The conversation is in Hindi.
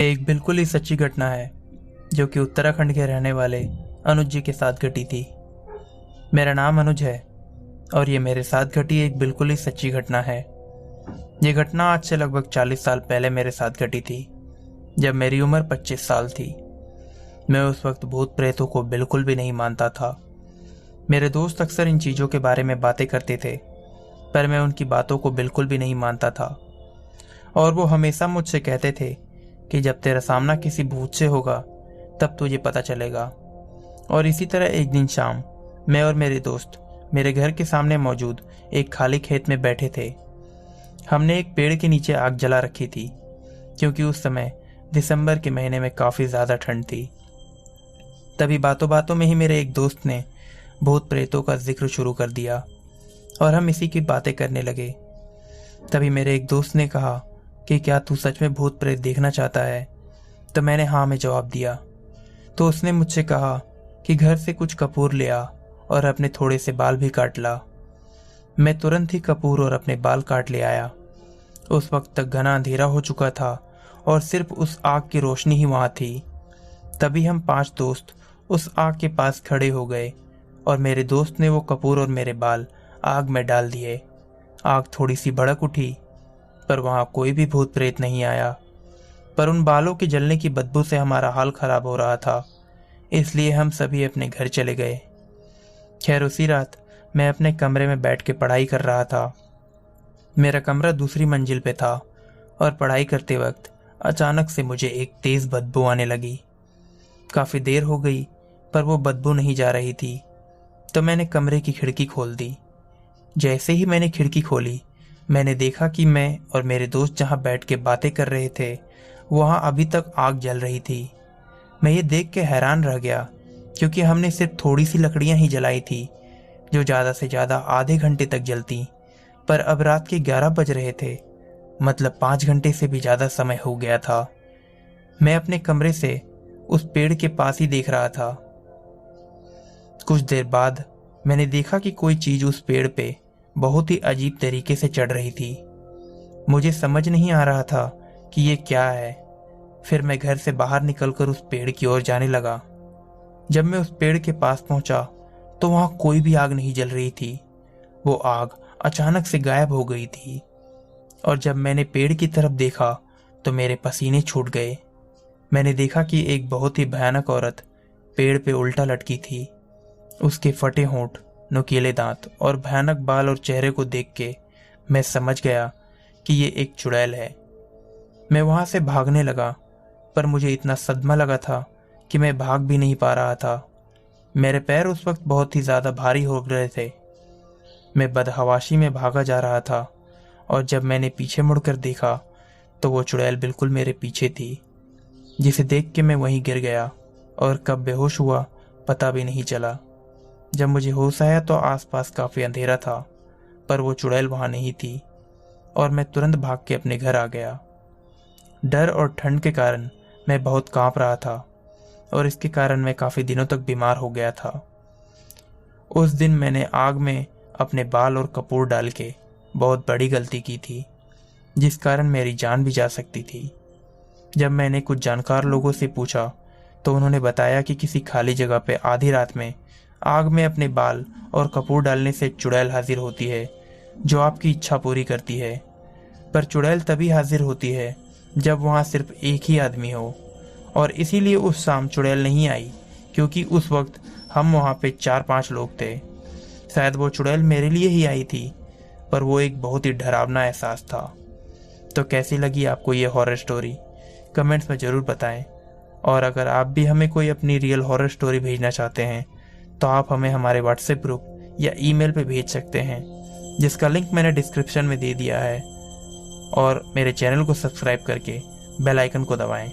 एक बिल्कुल ही सच्ची घटना है जो कि उत्तराखंड के रहने वाले अनुज जी के साथ घटी थी। मेरा नाम अनुज है और ये मेरे साथ घटी एक बिल्कुल ही सच्ची घटना है। ये घटना आज से लगभग 40 साल पहले मेरे साथ घटी थी, जब मेरी उम्र 25 साल थी। मैं उस वक्त भूत प्रेतों को बिल्कुल भी नहीं मानता था। मेरे दोस्त अक्सर इन चीज़ों के बारे में बातें करते थे, पर मैं उनकी बातों को बिल्कुल भी नहीं मानता था। और वो हमेशा मुझसे कहते थे कि जब तेरा सामना किसी भूत से होगा तब तुझे पता चलेगा। और इसी तरह एक दिन शाम मैं और मेरे दोस्त मेरे घर के सामने मौजूद एक खाली खेत में बैठे थे। हमने एक पेड़ के नीचे आग जला रखी थी, क्योंकि उस समय दिसंबर के महीने में काफ़ी ज़्यादा ठंड थी। तभी बातों बातों में ही मेरे एक दोस्त ने भूत प्रेतों का जिक्र शुरू कर दिया और हम इसी की बातें करने लगे। तभी मेरे एक दोस्त ने कहा कि क्या तू सच में भूत प्रेत देखना चाहता है? तो मैंने हाँ में जवाब दिया। तो उसने मुझसे कहा कि घर से कुछ कपूर ले आ और अपने थोड़े से बाल भी काट ला। मैं तुरंत ही कपूर और अपने बाल काट ले आया। उस वक्त तक घना अंधेरा हो चुका था और सिर्फ उस आग की रोशनी ही वहां थी। तभी हम 5 दोस्त उस आग के पास खड़े हो गए और मेरे दोस्त ने वो कपूर और मेरे बाल आग में डाल दिए। आग थोड़ी सी भड़क उठी, पर वहां कोई भी भूत प्रेत नहीं आया। पर उन बालों के जलने की बदबू से हमारा हाल खराब हो रहा था, इसलिए हम सभी अपने घर चले गए। खैर, उसी रात मैं अपने कमरे में बैठ के पढ़ाई कर रहा था। मेरा कमरा दूसरी मंजिल पे था और पढ़ाई करते वक्त अचानक से मुझे एक तेज बदबू आने लगी। काफी देर हो गई, पर वो बदबू नहीं जा रही थी। तो मैंने कमरे की खिड़की खोल दी। जैसे ही मैंने खिड़की खोली, मैंने देखा कि मैं और मेरे दोस्त जहां बैठ के बातें कर रहे थे वहां अभी तक आग जल रही थी। मैं ये देख के हैरान रह गया, क्योंकि हमने सिर्फ थोड़ी सी लकड़ियां ही जलाई थी, जो ज़्यादा से ज़्यादा आधे घंटे तक जलती। पर अब रात के 11 बज रहे थे, मतलब 5 घंटे से भी ज़्यादा समय हो गया था। मैं अपने कमरे से उस पेड़ के पास ही देख रहा था। कुछ देर बाद मैंने देखा कि कोई चीज़ उस पेड़ पे बहुत ही अजीब तरीके से चढ़ रही थी। मुझे समझ नहीं आ रहा था कि ये क्या है। फिर मैं घर से बाहर निकलकर उस पेड़ की ओर जाने लगा। जब मैं उस पेड़ के पास पहुंचा तो वहां कोई भी आग नहीं जल रही थी। वो आग अचानक से गायब हो गई थी। और जब मैंने पेड़ की तरफ देखा तो मेरे पसीने छूट गए। मैंने देखा कि एक बहुत ही भयानक औरत पेड़ पे उल्टा लटकी थी। उसके फटे होंठ, नुकीले दांत और भयानक बाल और चेहरे को देख के मैं समझ गया कि ये एक चुड़ैल है। मैं वहां से भागने लगा, पर मुझे इतना सदमा लगा था कि मैं भाग भी नहीं पा रहा था। मेरे पैर उस वक्त बहुत ही ज्यादा भारी हो रहे थे। मैं बदहवाशी में भागा जा रहा था और जब मैंने पीछे मुड़कर देखा तो वो चुड़ैल बिल्कुल मेरे पीछे थी, जिसे देख के मैं वहीं गिर गया और कब बेहोश हुआ पता भी नहीं चला। जब मुझे होश आया तो आसपास काफी अंधेरा था, पर वो चुड़ैल वहां नहीं थी और मैं तुरंत भाग के अपने घर आ गया। डर और ठंड के कारण मैं बहुत कांप रहा था और इसके कारण मैं काफी दिनों तक बीमार हो गया था। उस दिन मैंने आग में अपने बाल और कपूर डाल के बहुत बड़ी गलती की थी, जिस कारण मेरी जान भी जा सकती थी। जब मैंने कुछ जानकार लोगों से पूछा तो उन्होंने बताया कि किसी खाली जगह पे आधी रात में आग में अपने बाल और कपूर डालने से चुड़ैल हाजिर होती है, जो आपकी इच्छा पूरी करती है। पर चुड़ैल तभी हाजिर होती है जब वहां सिर्फ एक ही आदमी हो, और इसीलिए उस शाम चुड़ैल नहीं आई, क्योंकि उस वक्त हम वहां पे 4-5 लोग थे। शायद वो चुड़ैल मेरे लिए ही आई थी, पर वो एक बहुत ही डरावना एहसास था। तो कैसी लगी आपको ये हॉरर स्टोरी? कमेंट्स में ज़रूर बताएं। और अगर आप भी हमें कोई अपनी रियल हॉरर स्टोरी भेजना चाहते हैं तो आप हमें हमारे व्हाट्सएप ग्रुप या ईमेल पे भेज सकते हैं, जिसका लिंक मैंने डिस्क्रिप्शन में दे दिया है। और मेरे चैनल को सब्सक्राइब करके बेल आइकन को दबाएं।